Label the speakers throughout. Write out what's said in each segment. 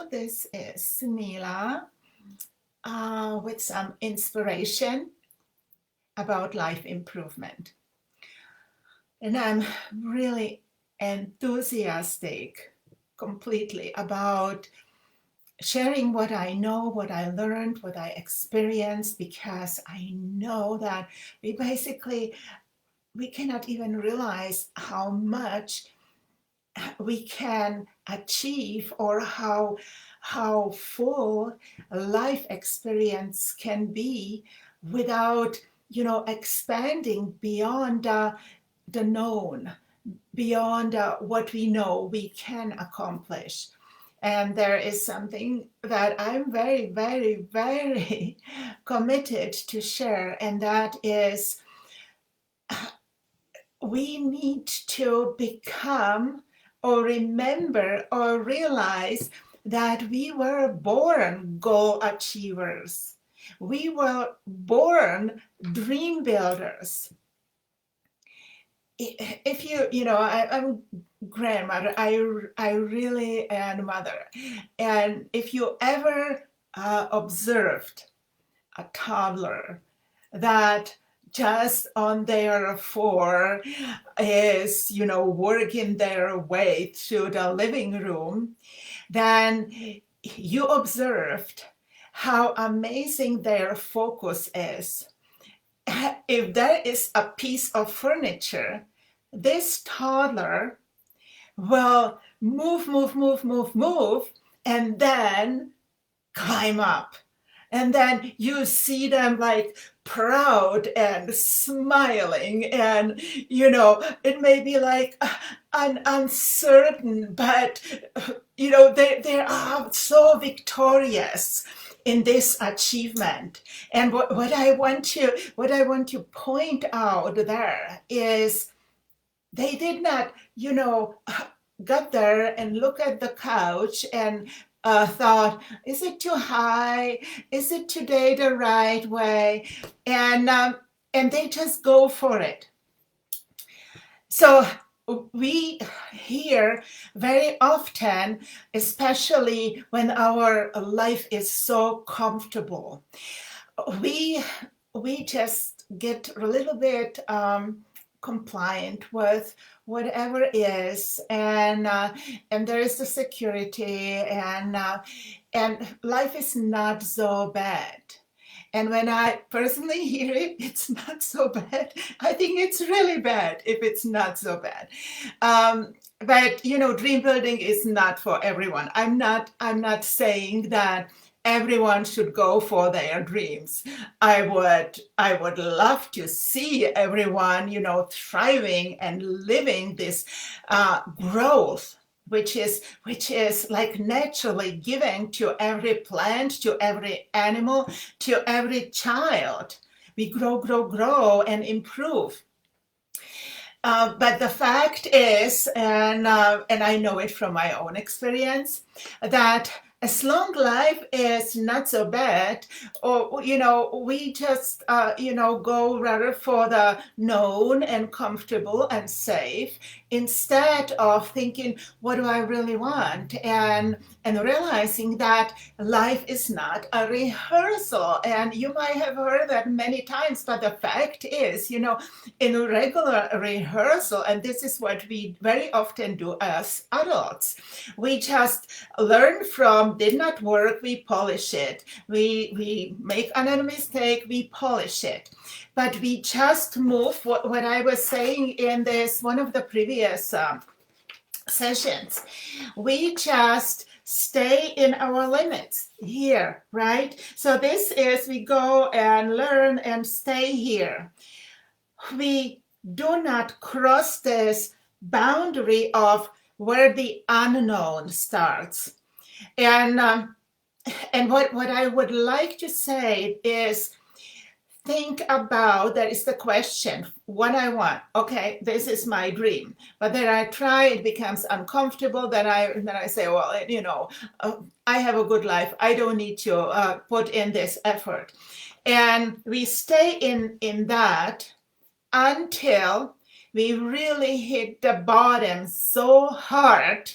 Speaker 1: this is Neela with some inspiration about life improvement. And I'm really enthusiastic completely about sharing what I know, what I learned, what I experienced, because I know that we cannot even realize how much we can achieve, or how full a life experience can be without expanding beyond the known, beyond what we know we can accomplish. And there is something that I'm very, very, very committed to share, and that is we need to become or remember or realize that we were born goal achievers. We were born dream builders. If I'm grandmother, I really am mother. And if you ever observed a toddler that just on their floor is, working their way to the living room, then you observed how amazing their focus is. If there is a piece of furniture, this toddler will move, move, move, move, move, and then climb up. And then you see them like proud and smiling, and it may be like uncertain, but they are so victorious in this achievement. And what I want to point out there is they did not got there and look at the couch and thought, is it too high? Is it today the right way? And they just go for it. So we hear very often, especially when our life is so comfortable, we just get a little bit compliant with whatever is, and there is the security, and life is not so bad. And when I personally hear it, it's not so bad. I think it's really bad if it's not so bad. But dream building is not for everyone. I'm not saying that everyone should go for their dreams. I would love to see everyone, thriving and living this growth, which is like naturally given to every plant, to every animal, to every child. We grow and improve. But the fact is, and I know it from my own experience, that as long life is not so bad, or we just go rather for the known and comfortable and safe, instead of thinking, what do I really want? And realizing that life is not a rehearsal. And you might have heard that many times, but the fact is, in a regular rehearsal, and this is what we very often do as adults, we just learn from did not work, we polish it. We make another mistake, we polish it. But we just move, what I was saying in this one of the previous sessions, we just stay in our limits here, right? So this is, we go and learn and stay here. We do not cross this boundary of where the unknown starts. And what I would like to say is, think about, that is the question, what I want. Okay, this is my dream. But then I try, it becomes uncomfortable. Then I say, well, I have a good life. I don't need to put in this effort. And we stay in that until we really hit the bottom so hard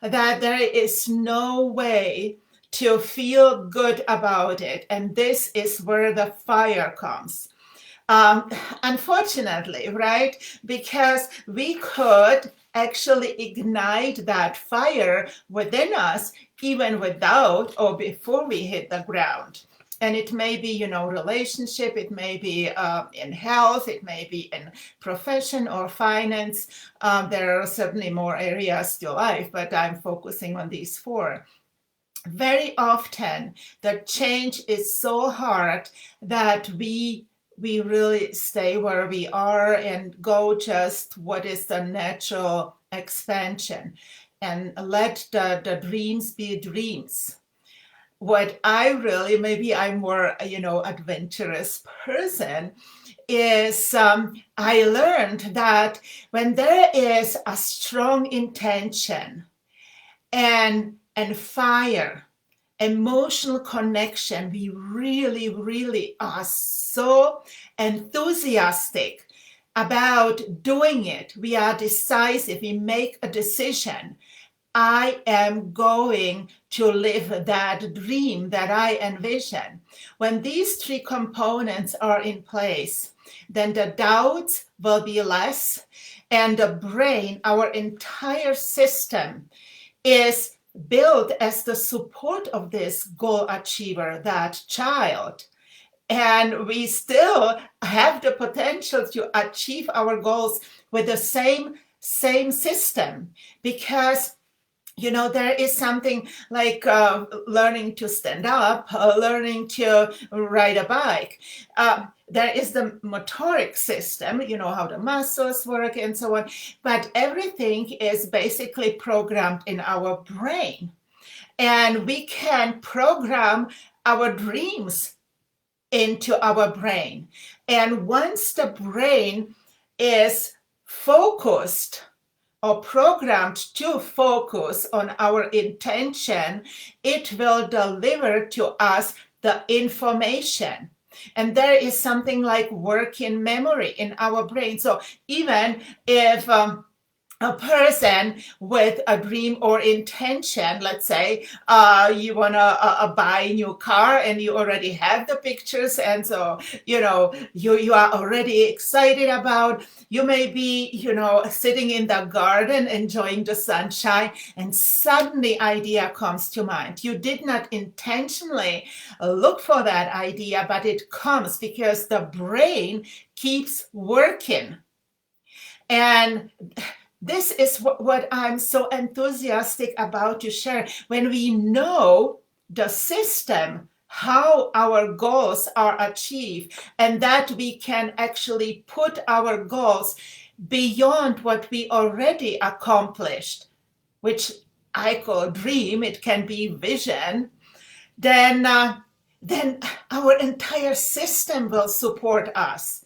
Speaker 1: that there is no way to feel good about it. And this is where the fire comes. Um, Unfortunately, right? Because we could actually ignite that fire within us even without or before we hit the ground. And it may be, relationship, it may be in health, it may be in profession or finance. There are certainly more areas to life, but I'm focusing on these four. Very often, the change is so hard that we really stay where we are and go just what is the natural expansion and let the dreams be dreams. What I really, maybe I'm more, adventurous person, is I learned that when there is a strong intention and fire, emotional connection, we really, really are so enthusiastic about doing it. We are decisive. We make a decision. I am going to live that dream that I envision. When these three components are in place, then the doubts will be less, and the brain, our entire system, is built as the support of this goal achiever, that child. And we still have the potential to achieve our goals with the same system, because there is something like learning to stand up, learning to ride a bike. There is the motoric system, how the muscles work and so on, but everything is basically programmed in our brain. And we can program our dreams into our brain. And once the brain is focused or programmed to focus on our intention, it will deliver to us the information. And there is something like working memory in our brain. So even if a person with a dream or intention, let's say you want to buy a new car and you already have the pictures, and so you are already excited about, you may be sitting in the garden enjoying the sunshine, and suddenly idea comes to mind. You did not intentionally look for that idea, but it comes because the brain keeps working. And this is what I'm so enthusiastic about to share. When we know the system, how our goals are achieved, and that we can actually put our goals beyond what we already accomplished, which I call dream, it can be vision, then our entire system will support us.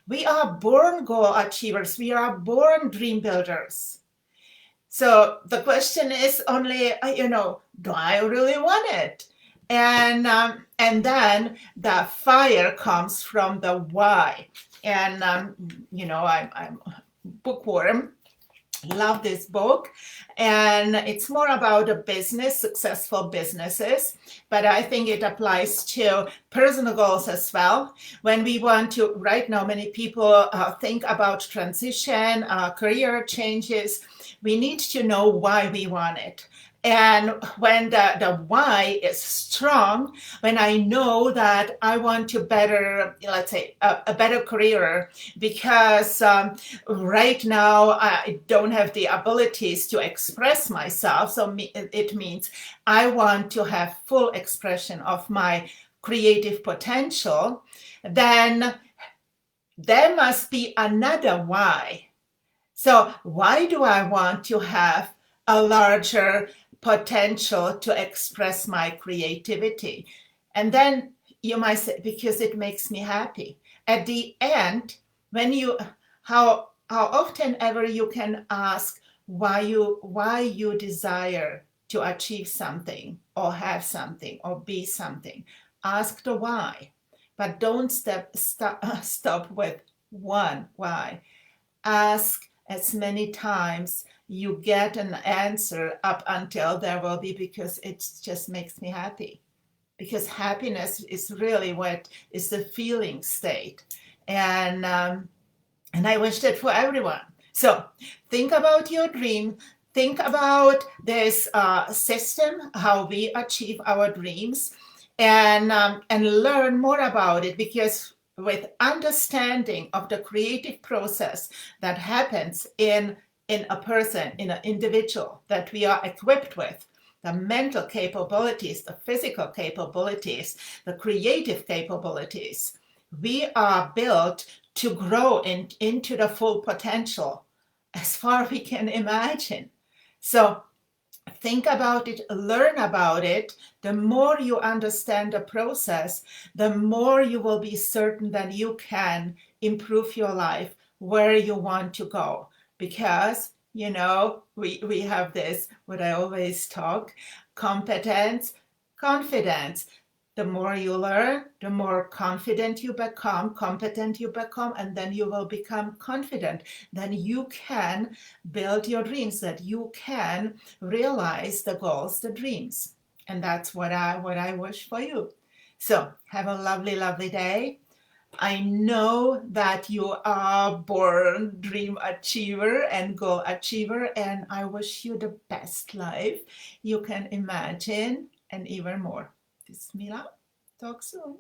Speaker 1: We are born goal achievers. We are born dream builders. So the question is only, do I really want it? And then the fire comes from the why. And I'm bookworm. Love this book, and it's more about a business, successful businesses, but I think it applies to personal goals as well. When we want to, right now many people think about transition, career changes, we need to know why we want it. And when the why is strong, when I know that I want to better, let's say, a better career, because right now I don't have the abilities to express myself, so it means I want to have full expression of my creative potential, then there must be another why. So why do I want to have a larger potential to express my creativity? And then you might say, because it makes me happy. At the end, how often ever you can ask why you desire to achieve something or have something or be something. Ask the why, but don't stop with one why. Ask as many times you get an answer up until there will be, because it just makes me happy. Because happiness is really what is the feeling state. And I wish that for everyone. So think about your dream. Think about this system, how we achieve our dreams, and learn more about it. Because with understanding of the creative process that happens in a person, in an individual that we are equipped with, the mental capabilities, the physical capabilities, the creative capabilities, we are built to grow into the full potential as far as we can imagine. So think about it, learn about it. The more you understand the process, the more you will be certain that you can improve your life where you want to go. Because, we have this, what I always talk, competence, confidence. The more you learn, the more confident you become, competent you become, and then you will become confident. Then you can build your dreams, that you can realize the goals, the dreams. And that's what I wish for you. So have a lovely, lovely day. I know that you are born dream achiever and goal achiever, and I wish you the best life you can imagine and even more. Bismillah. Talk soon.